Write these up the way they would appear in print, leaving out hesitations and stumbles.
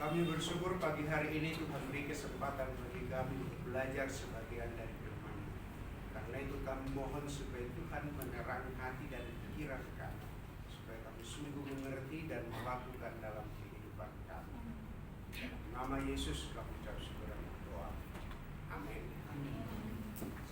Kami bersyukur pagi hari ini Tuhan beri kesempatan bagi kami untuk belajar sebagian dari firman. Karena itu kami mohon supaya Tuhan menerangi hati dan pikiran kami, supaya kami sungguh mengerti dan melakukan dalam kehidupan kami. Nama Yesus kami ucap syukur dan berdoa. Amin.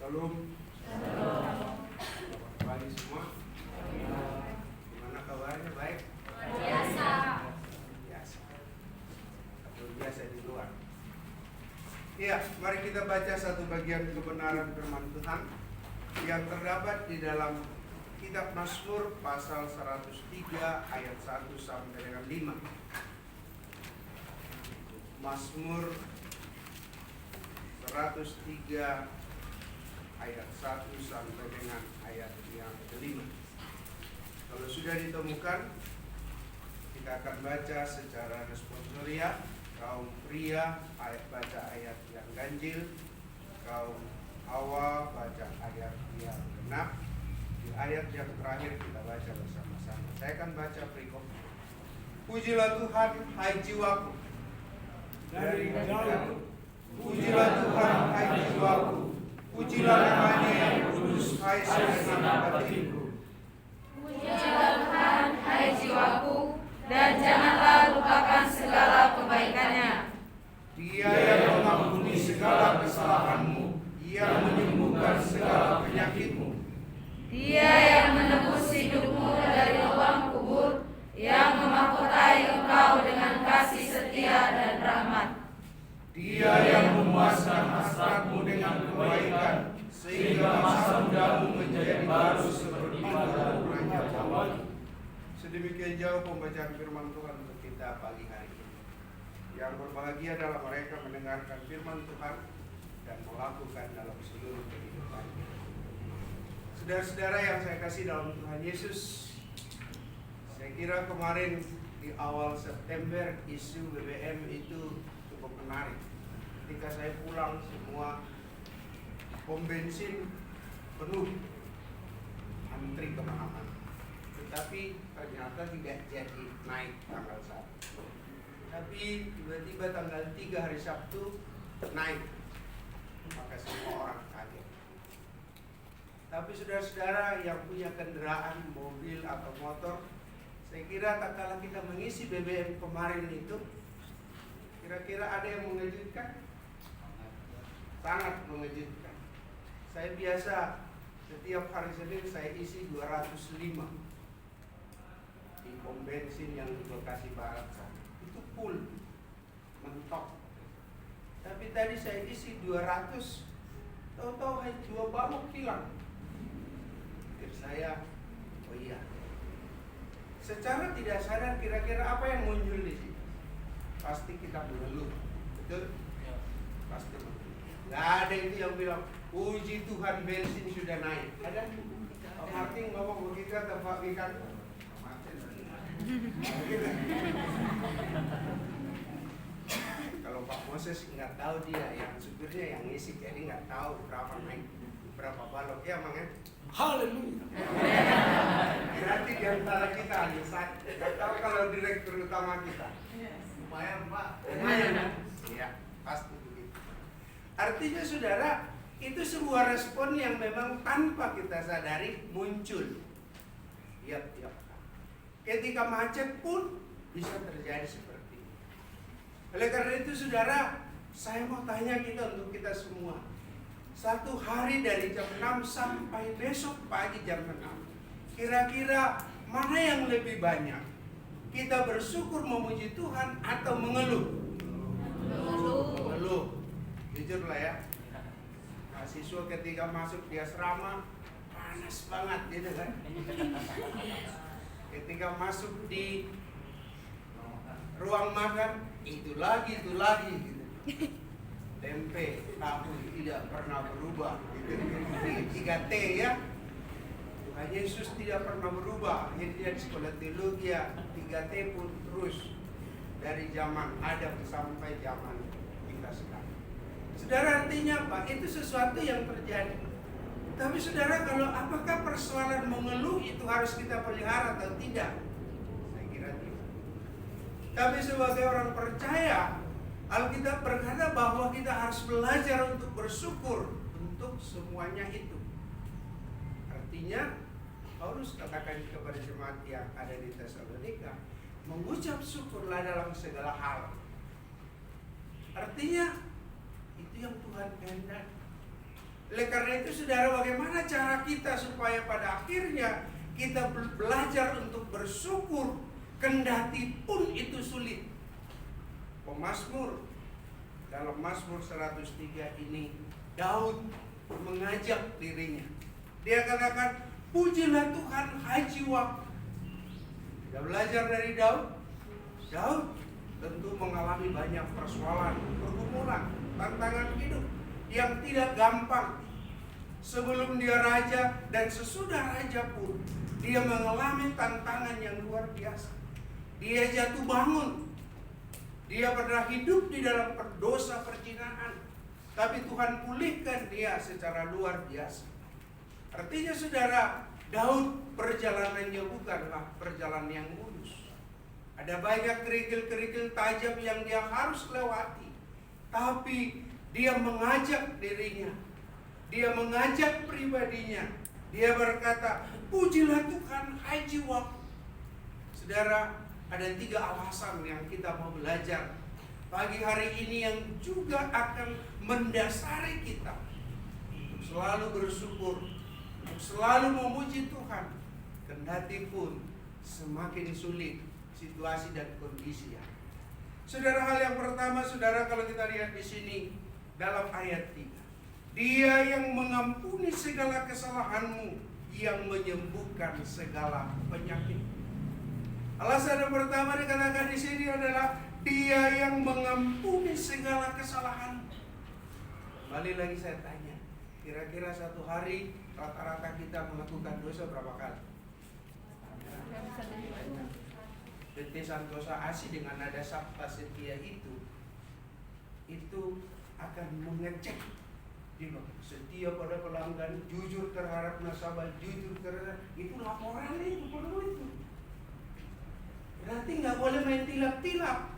Salam. Selamat pagi semua. Gimana kabarnya? Baik? Biasa. Biasa di luar. Iya, mari kita baca satu bagian kebenaran firman Tuhan yang terdapat di dalam kitab Mazmur pasal 103 ayat 1 sampai dengan 5. Mazmur 103 ayat 1 sampai dengan ayat yang kelima. Kalau sudah ditemukan, kita akan baca secara responsorial. Kaum pria baca ayat yang ganjil, kaum awal baca ayat yang genap. Di ayat yang terakhir kita baca bersama-sama. Saya akan baca perikop. Pujilah Tuhan, hai jiwaku. Dari jauh. Pujilah Tuhan, hai jiwaku. Pujilah namanya yang kudus, hai segenap batinku. Pujilah Tuhan, hai jiwaku, dan janganlah lupakan segala kebaikannya. Dia yang mengampuni segala kesalahanmu, yang menyembuhkan segala penyakitmu. Dia yang menebus hidupmu dari lubang kubur, yang memahkotai engkau dengan kasih setia dan rahmat. Dia yang memuaskan hasratmu dengan kebaikan, sehingga masa mudamu menjadi baru seperti pada Raja Dawud. Sedemikian jauh pembacaan firman Tuhan untuk kita pagi hari ini. Yang berbahagia adalah mereka mendengarkan firman Tuhan dan melakukan dalam seluruh kehidupan. Saudara-saudara yang saya kasih dalam Tuhan Yesus, saya kira kemarin di awal September isu BBM itu cukup menarik. Ketika saya pulang, semua pom bensin penuh, antri kemana-mana. Tetapi ternyata tidak jadi naik tanggal 1. Tapi tiba-tiba tanggal 3 hari Sabtu naik. Maka semua orang kaget. Tapi saudara-saudara yang punya kendaraan, mobil atau motor, saya kira tak kalah kita mengisi BBM kemarin itu, kira-kira ada yang mengejutkan? Sangat mengejutkan. Saya biasa setiap hari Senin saya isi 205 di pom bensin yang di Bekasi Barat sana. Itu full, mentok. Tapi tadi saya isi 200, tahu-tahu hanya 2 balok hilang. Pikir saya, oh iya. Secara tidak sadar kira-kira apa yang muncul di sini? Pasti kita mengeluh, betul? Pasti mengeluh. Gak ada itu yang bilang, puji Tuhan bensin sudah naik. Ada? Pak Martin ngomong begitu atau Pak Wikan? Kalau Pak Moses nggak tahu, dia yang supirnya yang ngisi, jadi nggak tahu berapa naik, berapa balok ya, Mang ya. Haleluya. Berarti di antara kita hanya satu. Nggak tahu kalau direktur utama kita. Lumayan Pak. Lumayan. Iya, pasti begitu. Artinya saudara, itu sebuah respon yang memang tanpa kita sadari muncul. Iya. Ketika macet pun bisa terjadi seperti ini. Oleh karena itu saudara, saya mau tanya untuk kita semua. Satu hari dari jam 6 sampai besok pagi jam 6. Kira-kira mana yang lebih banyak? Kita bersyukur memuji Tuhan atau mengeluh? Mengeluh. Jujur lah ya. Mahasiswa ketika masuk di asrama panas banget gitu kan. Ketika masuk di ruang makan itu lagi gitu. Tempe, tahu tidak pernah berubah gitu. 3T ya. Tuhan Yesus tidak pernah berubah. Jadi di sekolah teologi ya 3T pun terus dari zaman Adam sampai zaman kita sekarang. Saudara, artinya apa? Itu sesuatu yang terjadi. Tapi saudara, kalau apakah persoalan mengeluh itu harus kita pelihara atau tidak? Saya kira tidak. Tapi sebagai orang percaya, Alkitab berkata bahwa kita harus belajar untuk bersyukur untuk semuanya itu. Artinya, Paulus katakan kepada jemaat yang ada di Tesalonika, mengucap syukurlah dalam segala hal. Artinya, itu yang Tuhan kehendaki. Oleh karena itu, saudara, bagaimana cara kita supaya pada akhirnya kita belajar untuk bersyukur, kendati pun itu sulit. Pemazmur, dalam Mazmur 103 ini, Daud mengajak dirinya. Dia katakan, pujilah Tuhan, hai jiwaku. Kita belajar dari Daud. Daud tentu mengalami banyak persoalan, pergumulan, tantangan hidup yang tidak gampang. Sebelum dia raja dan sesudah raja pun, dia mengalami tantangan yang luar biasa. Dia jatuh bangun. Dia pernah hidup di dalam dosa perzinaan, tapi Tuhan pulihkan dia secara luar biasa. Artinya saudara, Daud perjalanannya bukanlah perjalanan yang mulus. Ada banyak kerikil-kerikil tajam yang dia harus lewati. Tapi dia mengajak dirinya, dia mengajak pribadinya. Dia berkata, pujilah Tuhan, hai jiwaku. Saudara, ada 3 alasan yang kita mau belajar pagi hari ini yang juga akan mendasari kita untuk selalu bersyukur, untuk selalu memuji Tuhan, kendati pun semakin sulit situasi dan kondisi. Saudara, hal yang pertama, saudara, kalau kita lihat di sini dalam ayat 3, Dia yang mengampuni segala kesalahanmu, yang menyembuhkan segala penyakit. Alasan yang pertama dikatakan di sini adalah Dia yang mengampuni segala kesalahan. Kembali lagi saya tanya, kira-kira satu hari rata-rata kita melakukan dosa berapa kali? PT Santosa Asi dengan nada sabta setia itu akan mengecek setia pada pelanggan, jujur terhadap nasabah, jujur terhadap itu laporannya itu perlu itu. Berarti nggak boleh main tilap-tilap.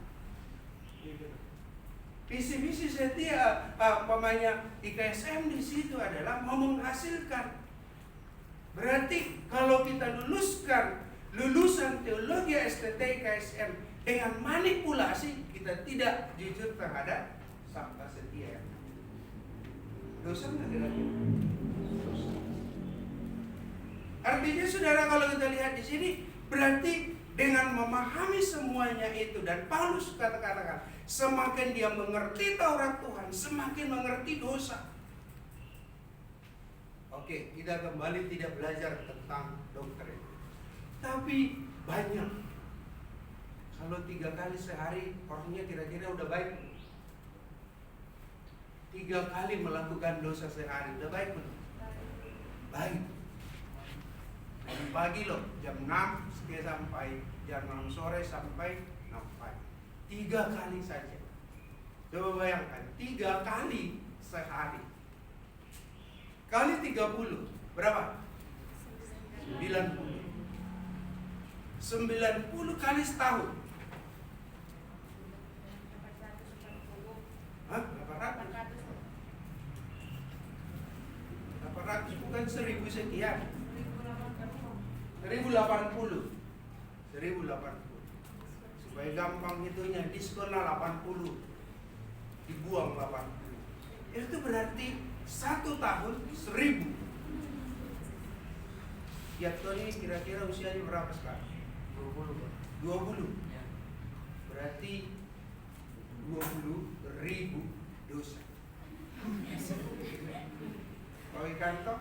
Visi-visi setia pemanya IKSM di situ adalah mau menghasilkan. Berarti kalau kita lulusan teologi STT IKSM dengan manipulasi, kita tidak jujur terhadap sabta setia. Dosa nggak kira-kira? Artinya saudara, kalau kita lihat di sini, berarti dengan memahami semuanya itu, dan Paulus katakan, semakin dia mengerti Taurat Tuhan, semakin mengerti dosa. Oke, kita kembali tidak belajar tentang doktrin, tapi banyak. Kalau 3 kali sehari orangnya kira-kira udah baik. 3 kali melakukan dosa sehari udah baik belum? Baik. Dari pagi loh, jam 6 sampai jam 6 sore sampai 6 pagi. 3 kali saja. Coba bayangkan, 3 kali sehari. Kali 30, berapa? 90. 90 kali setahun. Hah? 800 bukan 1000 sekian. 1080. Supaya gampang hitungnya, diskonlah 80, dibuang 80. Itu berarti 1 tahun 1000. Ya, Tony kira-kira usianya berapa sekarang? 20. Berarti 20.000 dosa. Pakai kantong?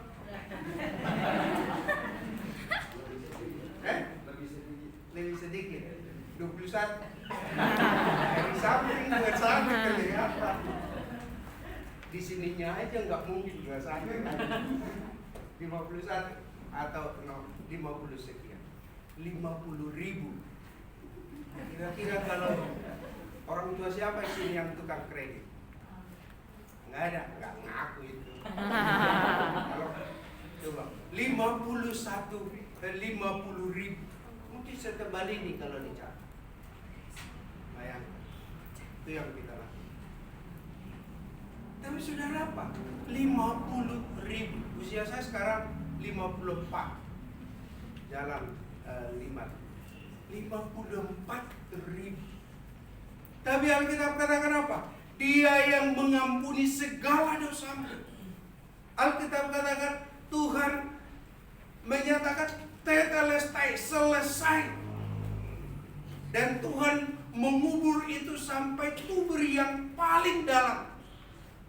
Lebih sedikit. 21. Dari samping buat samping kelihatan. Di sininya aja nggak mungkin nggak sampai. 51 atau 50 sekian. 50.000. Kira-kira kalau orang tua siapa di sini yang tukang kredit? Nggak ada, nggak ngaku itu. Kalau coba 50.000, mungkin setebal ini kalau dicatat. Bayangkan. Itu yang kita lakukan. Tapi saudara apa? 50.000. Usia saya sekarang 54. Jalan 54.000. Tapi Alkitab katakan apa? Dia yang mengampuni segala dosamu. Alkitab katakan Tuhan menyatakan tetelestai, selesai. Dan Tuhan mengubur itu sampai kubur yang paling dalam.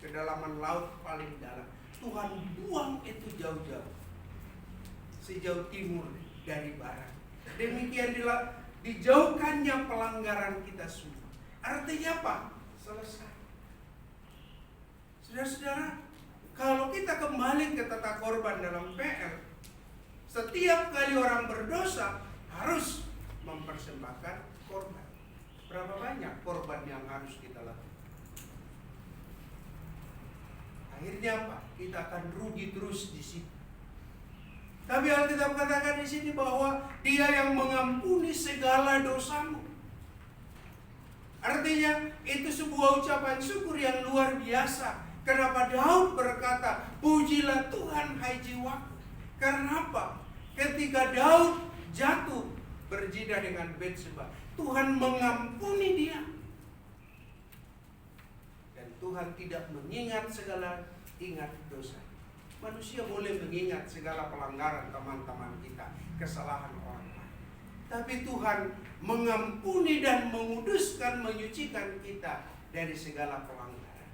Kedalaman laut paling dalam. Tuhan buang itu jauh-jauh. Sejauh timur dari barat. Demikian dijauhkannya pelanggaran kita semua. Artinya apa? Selesai. Saudara-saudara, kalau kita kembali ke tata korban dalam PL, setiap kali orang berdosa harus mempersembahkan korban. Berapa banyak korban yang harus kita lakukan? Akhirnya apa? Kita akan rugi terus di situ. Tapi Alkitab katakan di sini bahwa Dia yang mengampuni segala dosamu. Artinya itu sebuah ucapan syukur yang luar biasa. Kenapa Daud berkata, pujilah Tuhan hai jiwaku. Karena apa? Ketika Daud jatuh berzina dengan Betseba, Tuhan mengampuni dia. Dan Tuhan tidak mengingat segala dosa. Manusia boleh mengingat segala pelanggaran teman-teman kita, kesalahan orang lain. Tapi Tuhan mengampuni dan menguduskan, menyucikan kita dari segala pelanggaran.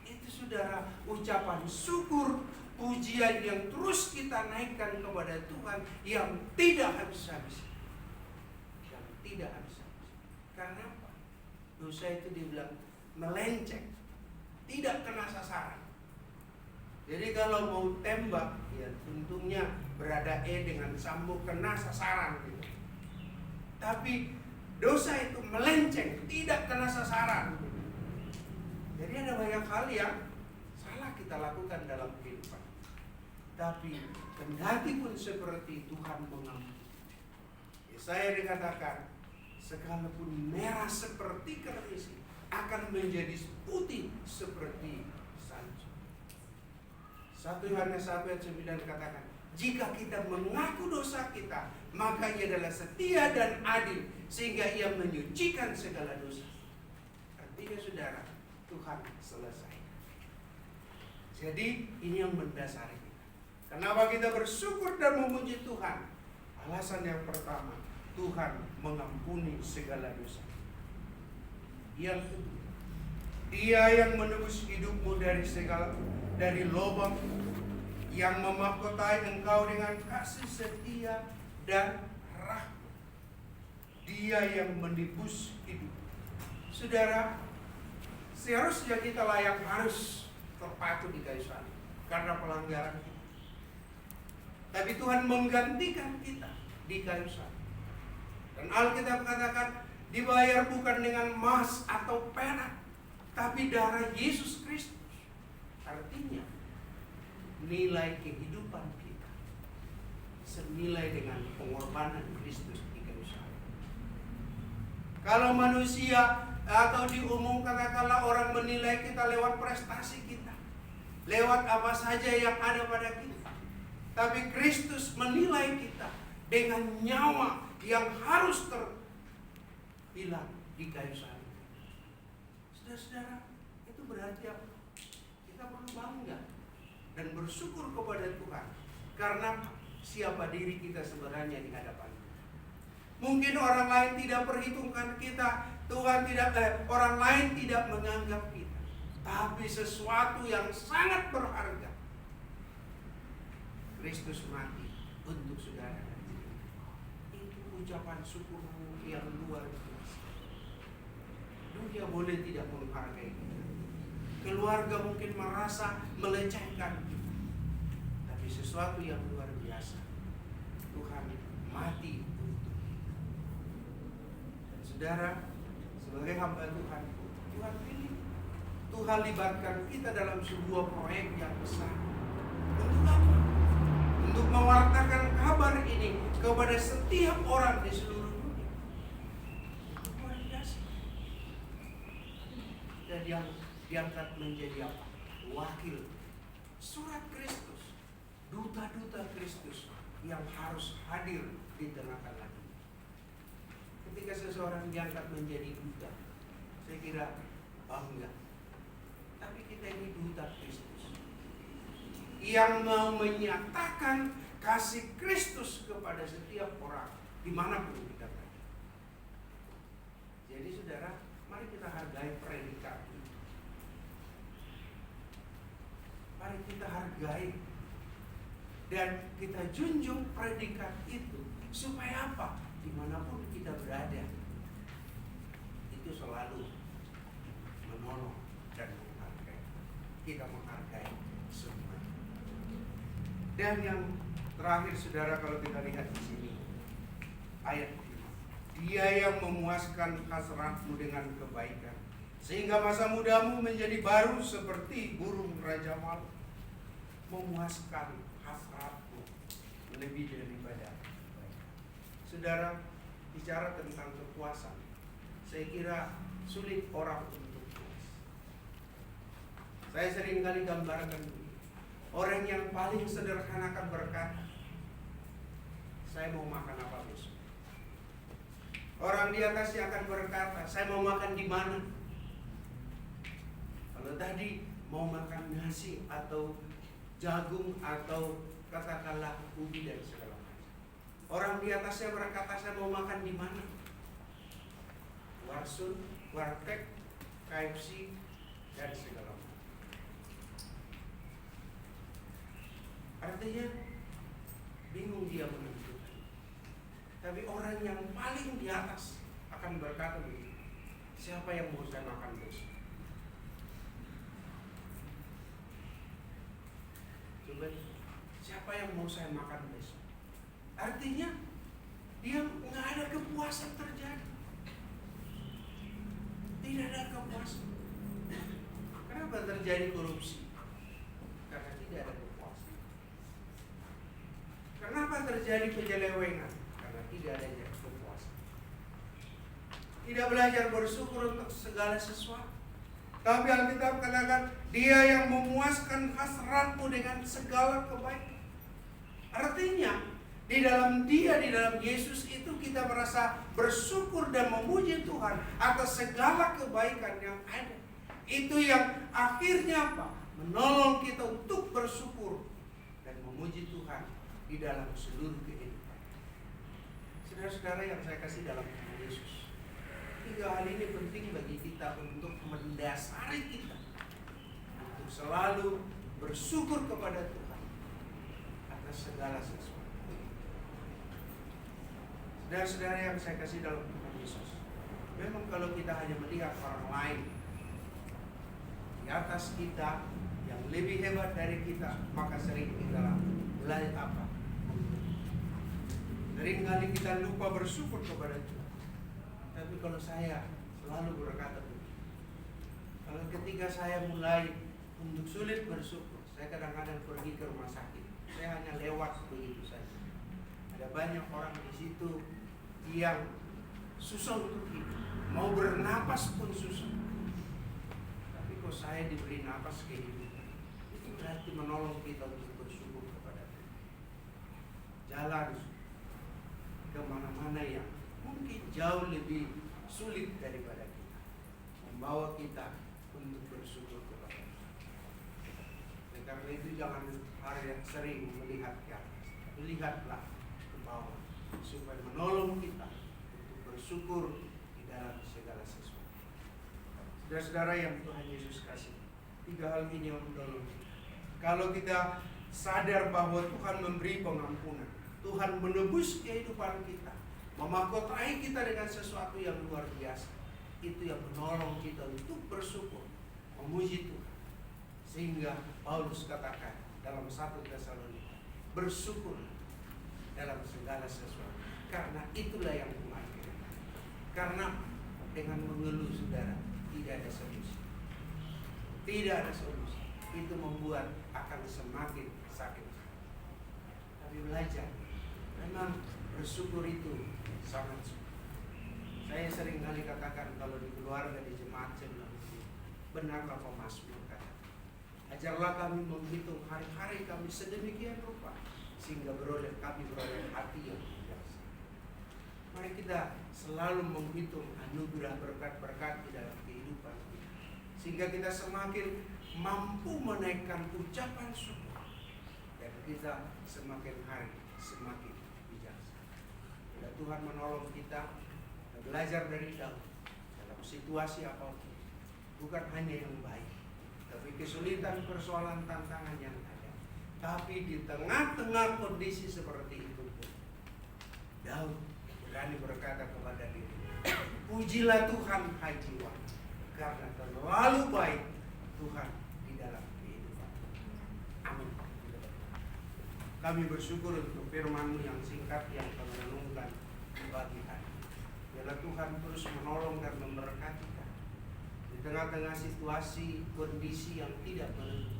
Itu saudara ucapan syukur, pujian yang terus kita naikkan kepada Tuhan yang tidak habis-habis. Yang tidak habis-habis. Karena apa? Dosa itu dibilang melenceng, tidak kena sasaran. Jadi kalau mau tembak, ya untungnya berada dengan sambung kena sasaran gitu. Tapi dosa itu melenceng, tidak kena sasaran. Jadi ada banyak hal yang salah kita lakukan dalam kehidupan. Tapi kendati pun seperti Tuhan mengampuni. Yesaya dikatakan, sekalipun merah seperti keris akan menjadi putih seperti salju. 1 Yohanes 1 ayat 9 katakan, jika kita mengaku dosa kita, maka Ia adalah setia dan adil, sehingga Ia menyucikan segala dosa. Artinya saudara, Tuhan selesai. Jadi ini yang mendasari kita. Kenapa kita bersyukur dan memuji Tuhan? Alasan yang pertama, Tuhan mengampuni segala dosa. Yang kedua, Dia yang menebus hidupmu dari lubang, yang memahkotai engkau dengan kasih setia dan rahmat. Dia yang menebus hidup. Saudara, seharusnya kita layak harus terpaku di kayu salib karena pelanggaran kita. Tapi Tuhan menggantikan kita di kayu salib. Dan Alkitab katakan dibayar bukan dengan emas atau perak, tapi darah Yesus Kristus. Artinya nilai kehidupan kita senilai dengan pengorbanan Kristus di kayu salib. Kalau manusia atau di umum katakanlah orang menilai kita lewat prestasi kita, lewat apa saja yang ada pada kita. Tapi Kristus menilai kita dengan nyawa yang harus terhilang di kayu salib. Saudara-saudara, itu berarti apa? Kita perlu bangga dan bersyukur kepada Tuhan. Karena siapa diri kita sebenarnya di hadapan Tuhan. Mungkin orang lain tidak perhitungkan kita, orang lain tidak menganggap kita. Tapi sesuatu yang sangat berharga, Kristus mati untuk saudara. Itu ucapan syukur yang luar biasa. Dunia boleh tidak menghargai kita. Keluarga mungkin merasa melecehkan kita. Tapi sesuatu yang luar biasa, Tuhan mati untuk kita. Dan saudara, sebagai hamba Tuhan, Tuhan pilih. Tuhan libatkan kita dalam sebuah proyek yang besar. Untuk apa? Untuk mewartakan kabar ini kepada setiap orang di seluruh dunia. Luar biasa. kita diangkat menjadi apa? Wakil. Surat Kristus, duta-duta Kristus yang harus hadir di tengah-tengah dunia. Ketika seseorang diangkat menjadi duta, saya kira bangga. Tapi kita ini duta Kristus yang mau menyatakan kasih Kristus kepada setiap orang dimanapun kita berada. Jadi saudara, mari kita hargai predikat itu. Mari kita hargai dan kita junjung predikat itu. Supaya apa? Dimanapun kita berada, itu selalu menolong dan menghargai. Kita menghargai semua. Dan yang terakhir saudara, kalau kita lihat di sini ayat 5, Dia yang memuaskan hasratmu dengan kebaikan, sehingga masa mudamu menjadi baru seperti burung raja malam. Memuaskan hasratmu lebih daripada kebaikan. Saudara, bicara tentang kepuasan, saya kira sulit orang untuk puas. Saya sering kali gambarkan orang yang paling sederhana akan berkata, saya mau makan apa besok. Orang di atasnya akan berkata, saya mau makan di mana. Kalau tadi mau makan nasi atau jagung atau katakanlah ubi dan segala macam. Orang di atasnya berkata, saya mau makan di mana. Warsun, warteg, KFC dan segala macam. Artinya bingung dia menentukan. Tapi orang yang paling di atas akan berkata begitu, siapa yang mau saya makan besok? Coba, siapa yang mau saya makan besok? Artinya dia nggak ada kepuasan terjadi. Tidak ada kepuasan. Kenapa terjadi korupsi? Karena tidak ada kepuasan. Kenapa terjadi penyelewengan? Karena tidak adanya kepuasan. Tidak belajar bersyukur untuk segala sesuatu. Tapi Alkitab katakan, Dia yang memuaskan hasratmu dengan segala kebaikan. Artinya, di dalam Dia, di dalam Yesus itu kita merasa bersyukur dan memuji Tuhan atas segala kebaikan yang ada. Itu yang akhirnya apa? Menolong kita untuk bersyukur dan memuji Tuhan di dalam seluruh kehidupan. Saudara-saudara yang saya kasih dalam nama Yesus, 3 hal ini penting bagi kita untuk mendasari kita untuk selalu bersyukur kepada Tuhan atas segala sesuatu. Saudara-saudara yang saya kasih dalam Tuhan Yesus, memang kalau kita hanya melihat orang lain di atas kita yang lebih hebat dari kita, maka sering kita mulai apa? Seringkali kita lupa bersyukur kepada Tuhan. Tapi kalau saya selalu berkata begitu, kalau ketika saya mulai untuk sulit bersyukur, saya kadang-kadang pergi ke rumah sakit, saya hanya lewat begitu saja. Ada banyak orang di situ yang susah untuk hidup, mau bernapas pun susah. Tapi kok saya diberi napas kehidupan, itu berarti menolong kita untuk bersyukur kepada Tuhan. Jalan kemana-mana yang mungkin jauh lebih sulit daripada kita, membawa kita untuk bersyukur kepada Tuhan. Karena itu jangan sering melihat ke atas, lihatlah ke bawah, supaya menolong kita untuk bersyukur di dalam segala sesuatu. Saudara-saudara yang Tuhan Yesus kasih, 3 hal ini yang menolong kita. Kalau kita sadar bahwa Tuhan memberi pengampunan, Tuhan menebus kehidupan kita, memahkotai kita dengan sesuatu yang luar biasa, itu yang menolong kita untuk bersyukur, memuji Tuhan. Sehingga Paulus katakan dalam 1 Tesalonika, bersyukur dalam segala sesuatu, karena itulah yang mengakhiri. Karena dengan mengeluh, saudara, tidak ada solusi. Tidak ada solusi. Itu membuat akan semakin sakit. Tapi belajar, memang bersyukur itu sangat sulit. Saya sering kali katakan kalau di keluarga, di jemaat, Benarlah pemazmur kata, ajarlah kami menghitung hari-hari kami sedemikian rupa, sehingga kami beroleh hati yang bijaksana. Mari kita selalu menghitung anugerah berkat-berkat di dalam kehidupan kita, sehingga kita semakin mampu menaikkan ucapan syukur, dan kita semakin hari semakin bijaksana. Bila Tuhan menolong kita belajar dari Daud dalam situasi apapun, bukan hanya yang baik, tapi kesulitan, persoalan, tantangan yang ada. Tapi di tengah-tengah kondisi seperti itu pun, Daud berani berkata kepada dirinya, pujilah Tuhan hai jiwa, karena terlalu baik Tuhan di dalam kehidupan. Amin. Kami bersyukur untuk firman-Mu yang singkat yang kami renungkan di pagi hari. Biarlah Tuhan terus menolong dan memberkati kami di tengah-tengah situasi kondisi yang tidak menentu.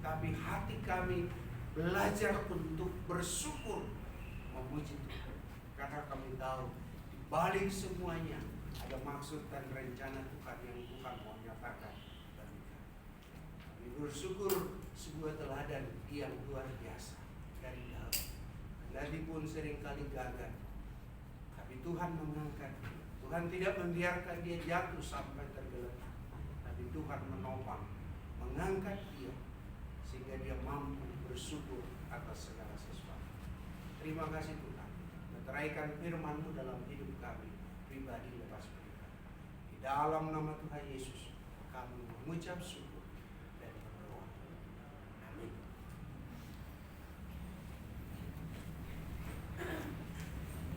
Tapi hati kami belajar untuk bersyukur, memuji Tuhan, karena kami tahu di balik semuanya ada maksud dan rencana Tuhan yang Tuhan mau nyatakan bagi kami. Kami bersyukur sebuah teladan yang luar biasa dari Daud. Kendati pun seringkali gagal, tapi Tuhan mengangkat dia. Tuhan tidak membiarkan dia jatuh sampai tergeletak, tapi Tuhan menopang, mengangkat dia, sehingga dia mampu bersyukur atas segala sesuatu. Terima kasih Tuhan, meteraikan firman-Mu dalam hidup kami, pribadi lepas pribadi. Di dalam nama Tuhan Yesus, kami mengucap syukur.